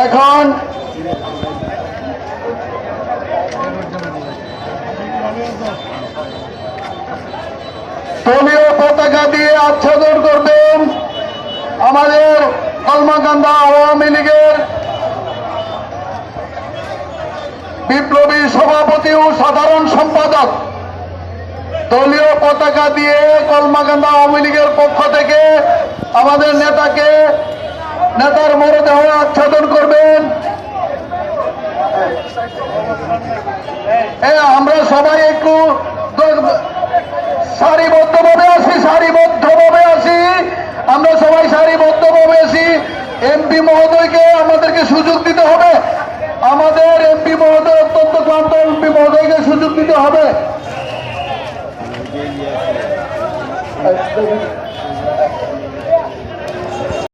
এখন দলীয় পতাকা দিয়ে আচ্ছাদন করবেন আমাদের কলমাকান্দা আওয়ামী লীগের বিপ্লবী সভাপতি ও সাধারণ সম্পাদক। দলীয় পতাকা দিয়ে কলমাকান্দা আওয়ামী লীগের পক্ষ থেকে আমাদের নেতার মরদেহ আচ্ছাদন করবেন। আমরা সবাই একটু সারিবদ্ধভাবে আসি, আমরা সবাই সারিবদ্ধভাবে আসি। এমপি মহোদয়কে আমাদেরকে সুযোগ দিতে হবে, আমাদের এমপি মহোদয় অত্যন্ত ক্লান্ত, এমপি মহোদয়কে সুযোগ দিতে হবে।